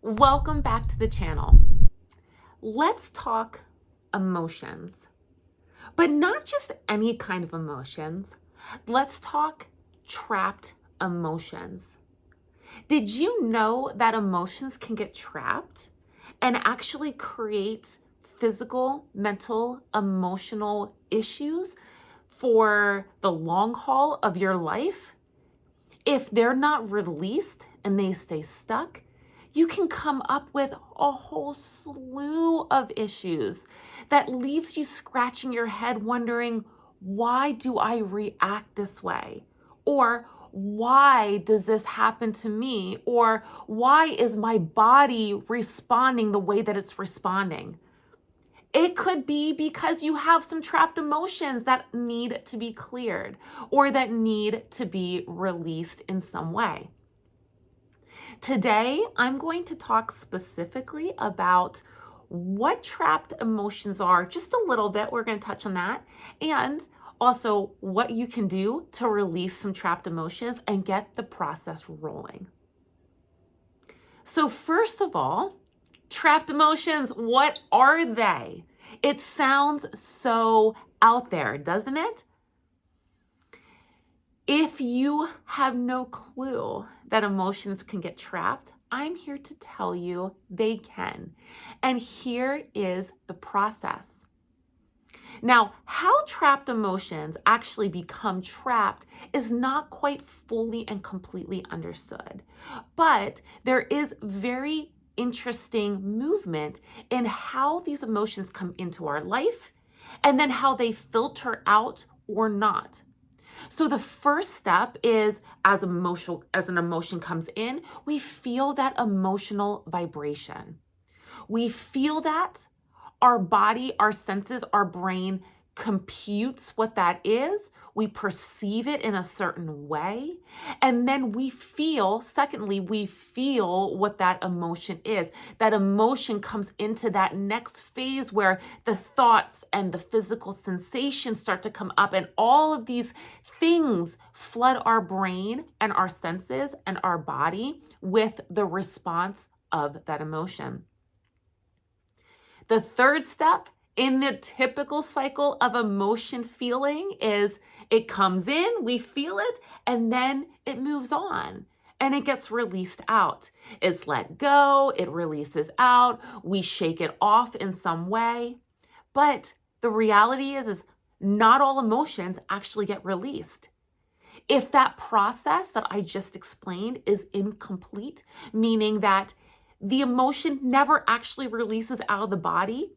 Welcome back to the channel. Let's talk emotions, but not just any kind of emotions. Let's talk trapped emotions. Did you know that emotions can get trapped and actually create physical, mental, emotional issues for the long haul of your life? If they're not released and they stay stuck, you can come up with a whole slew of issues that leaves you scratching your head wondering, why do I react this way? Or why does this happen to me? Or why is my body responding the way that it's responding? It could be because you have some trapped emotions that need to be cleared or that need to be released in some way. Today, I'm going to talk specifically about what trapped emotions are, just a little bit. We're going to touch on that. And also what you can do to release some trapped emotions and get the process rolling. So first of all, trapped emotions, what are they? It sounds so out there, doesn't it? If you have no clue that emotions can get trapped, I'm here to tell you they can. And here is the process. Now, how trapped emotions actually become trapped is not quite fully and completely understood. But there is very interesting movement in how these emotions come into our life and then how they filter out or not. So the first step is as an emotion comes in, we feel that emotional vibration. We feel that our body, our senses, our brain computes what that is. We perceive it in a certain way. And then we feel what that emotion is. That emotion comes into that next phase where the thoughts and the physical sensations start to come up, and all of these things flood our brain and our senses and our body with the response of that emotion. The third step in the typical cycle of emotion feeling is it comes in, we feel it, and then it moves on and it gets released out. It's let go, it releases out, we shake it off in some way. But the reality is not all emotions actually get released. If that process that I just explained is incomplete, meaning that the emotion never actually releases out of the body,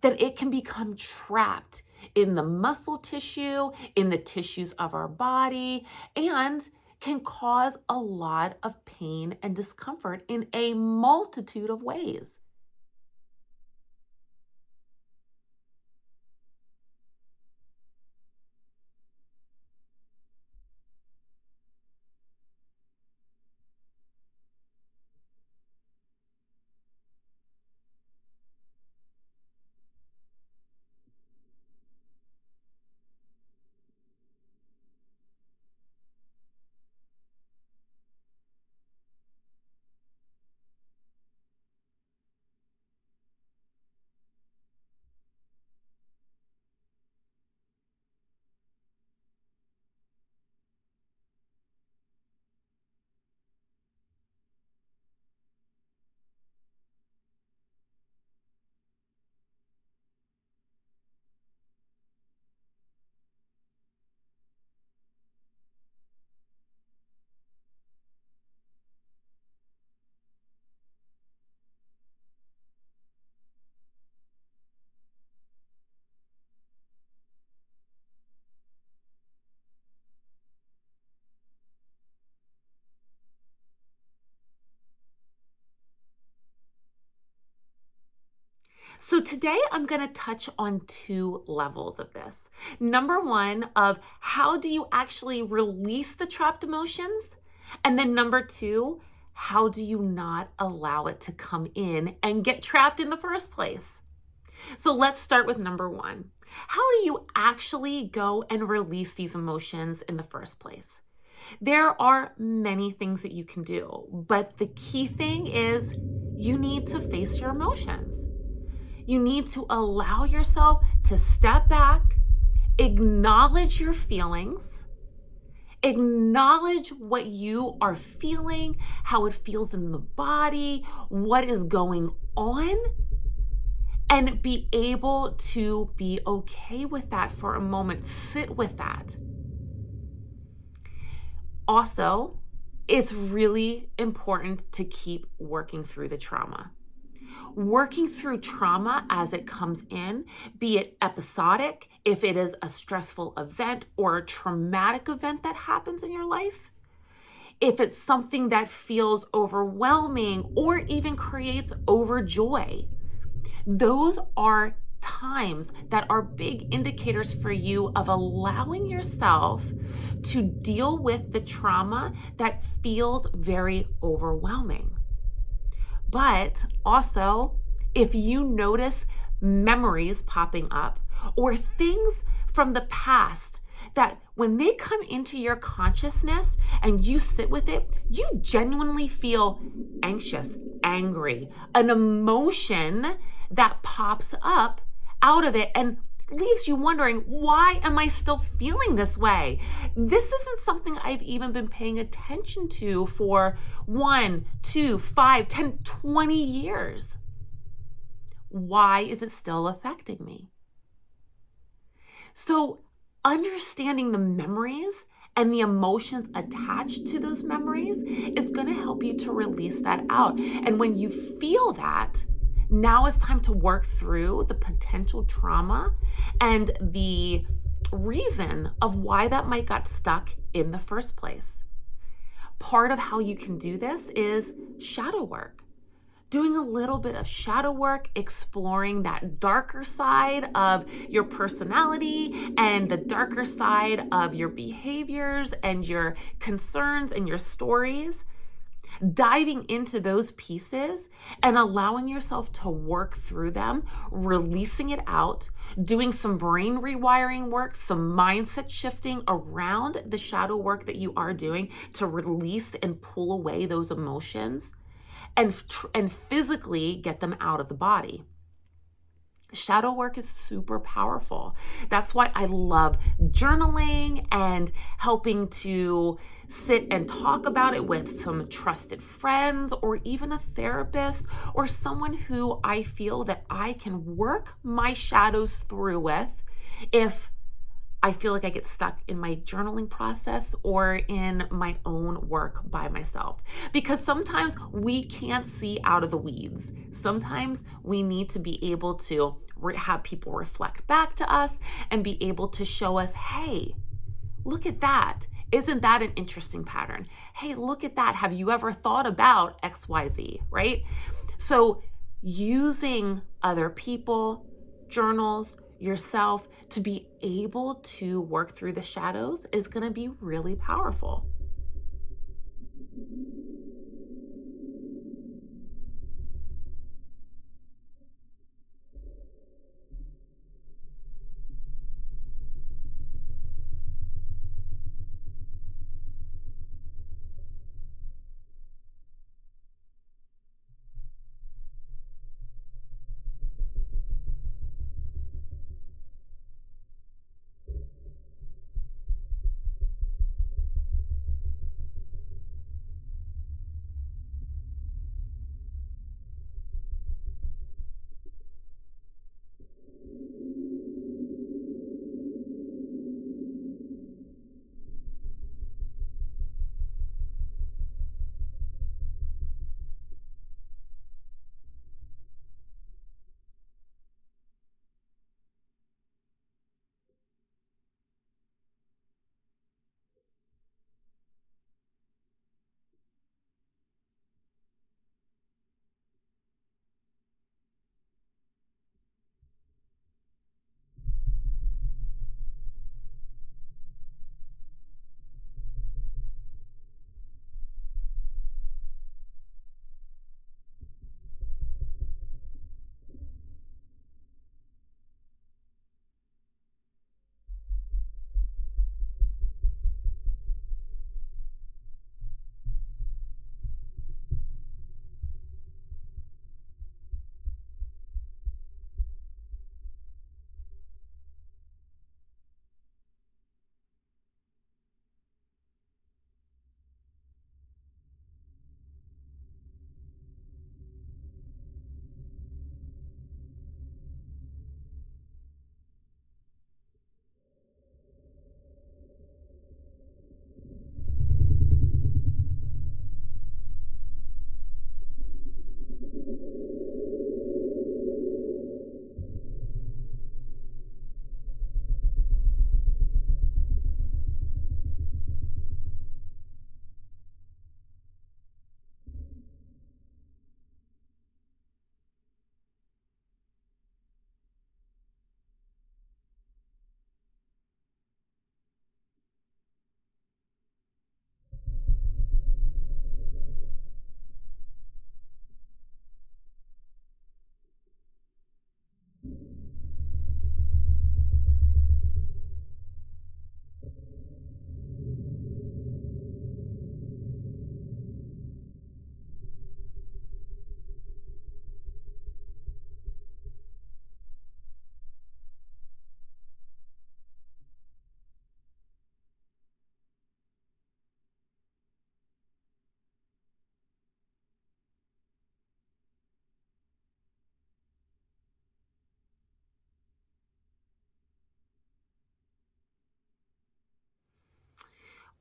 then it can become trapped in the muscle tissue, in the tissues of our body, and can cause a lot of pain and discomfort in a multitude of ways. So today I'm going to touch on two levels of this. Number one, of how do you actually release the trapped emotions? And then number two, how do you not allow it to come in and get trapped in the first place? So let's start with number one. How do you actually go and release these emotions in the first place? There are many things that you can do, but the key thing is you need to face your emotions. You need to allow yourself to step back, acknowledge your feelings, acknowledge what you are feeling, how it feels in the body, what is going on, and be able to be okay with that for a moment. Sit with that. Also, it's really important to keep working through the trauma. Working through trauma as it comes in, be it episodic, if it is a stressful event or a traumatic event that happens in your life, if it's something that feels overwhelming or even creates overjoy. Those are times that are big indicators for you of allowing yourself to deal with the trauma that feels very overwhelming. But also, if you notice memories popping up or things from the past that when they come into your consciousness and you sit with it, you genuinely feel anxious, angry, an emotion that pops up out of it and leaves you wondering, why am I still feeling this way? This isn't something I've even been paying attention to for 1, 2, 5, 10, 20 years. Why is it still affecting me? So understanding the memories and the emotions attached to those memories is going to help you to release that out. And when you feel that, now it's time to work through the potential trauma and the reason of why that might got stuck in the first place. Part of how you can do this is shadow work. Doing a little bit of shadow work, exploring that darker side of your personality and the darker side of your behaviors and your concerns and your stories. Diving into those pieces and allowing yourself to work through them, releasing it out, doing some brain rewiring work, some mindset shifting around the shadow work that you are doing to release and pull away those emotions and physically get them out of the body. Shadow work is super powerful. That's why I love journaling and helping to sit and talk about it with some trusted friends or even a therapist or someone who I feel that I can work my shadows through with if I feel like I get stuck in my journaling process or in my own work by myself. Because sometimes we can't see out of the weeds. Sometimes we need to be able to have people reflect back to us and be able to show us, hey, look at that. Isn't that an interesting pattern? Hey, look at that. Have you ever thought about XYZ, right? So using other people, journals, yourself to be able to work through the shadows is going to be really powerful.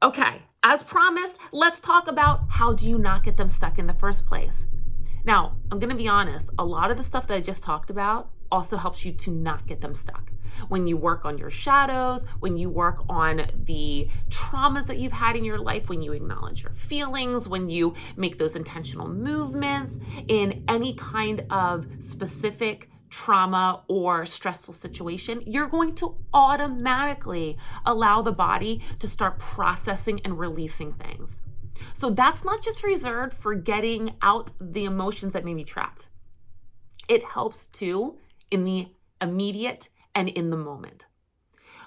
Okay, as promised, let's talk about how do you not get them stuck in the first place. Now, I'm going to be honest, a lot of the stuff that I just talked about also helps you to not get them stuck. When you work on your shadows, when you work on the traumas that you've had in your life, when you acknowledge your feelings, when you make those intentional movements in any kind of specific trauma or stressful situation, you're going to automatically allow the body to start processing and releasing things. So that's not just reserved for getting out the emotions that may be trapped. It helps too in the immediate and in the moment.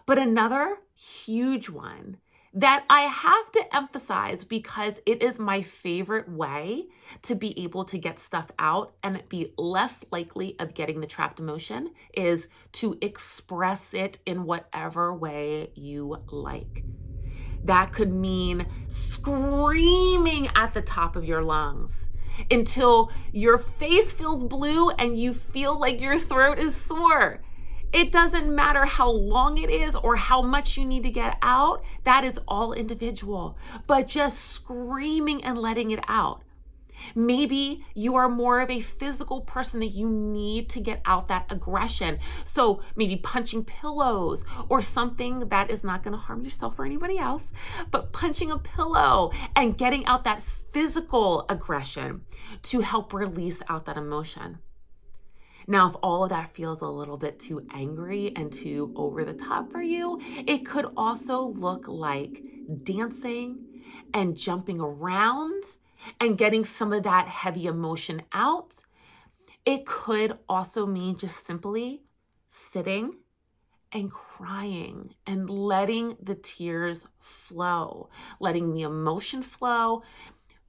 But another huge one that I have to emphasize because it is my favorite way to be able to get stuff out and be less likely of getting the trapped emotion is to express it in whatever way you like. That could mean screaming at the top of your lungs until your face feels blue and you feel like your throat is sore. It doesn't matter how long it is or how much you need to get out. That is all individual. But just screaming and letting it out. Maybe you are more of a physical person that you need to get out that aggression. So maybe punching pillows or something that is not going to harm yourself or anybody else, but punching a pillow and getting out that physical aggression to help release out that emotion. Now, if all of that feels a little bit too angry and too over the top for you, it could also look like dancing and jumping around and getting some of that heavy emotion out. It could also mean just simply sitting and crying and letting the tears flow, letting the emotion flow.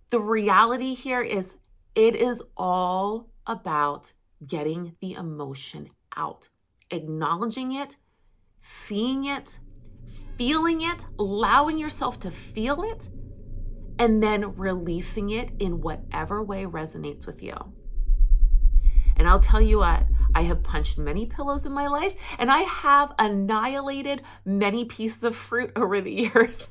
The reality here is it is all about getting the emotion out, acknowledging it, seeing it, feeling it, allowing yourself to feel it, and then releasing it in whatever way resonates with you. And I'll tell you what, I have punched many pillows in my life, and I have annihilated many pieces of fruit over the years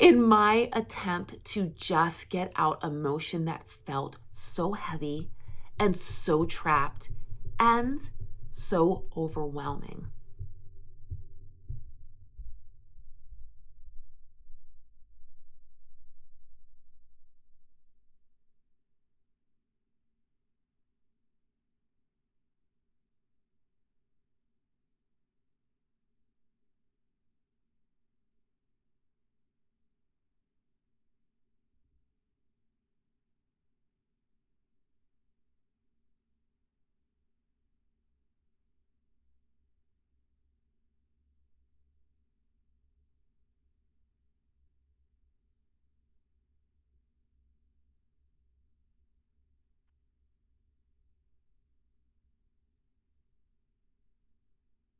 in my attempt to just get out emotion that felt so heavy and so trapped and so overwhelming.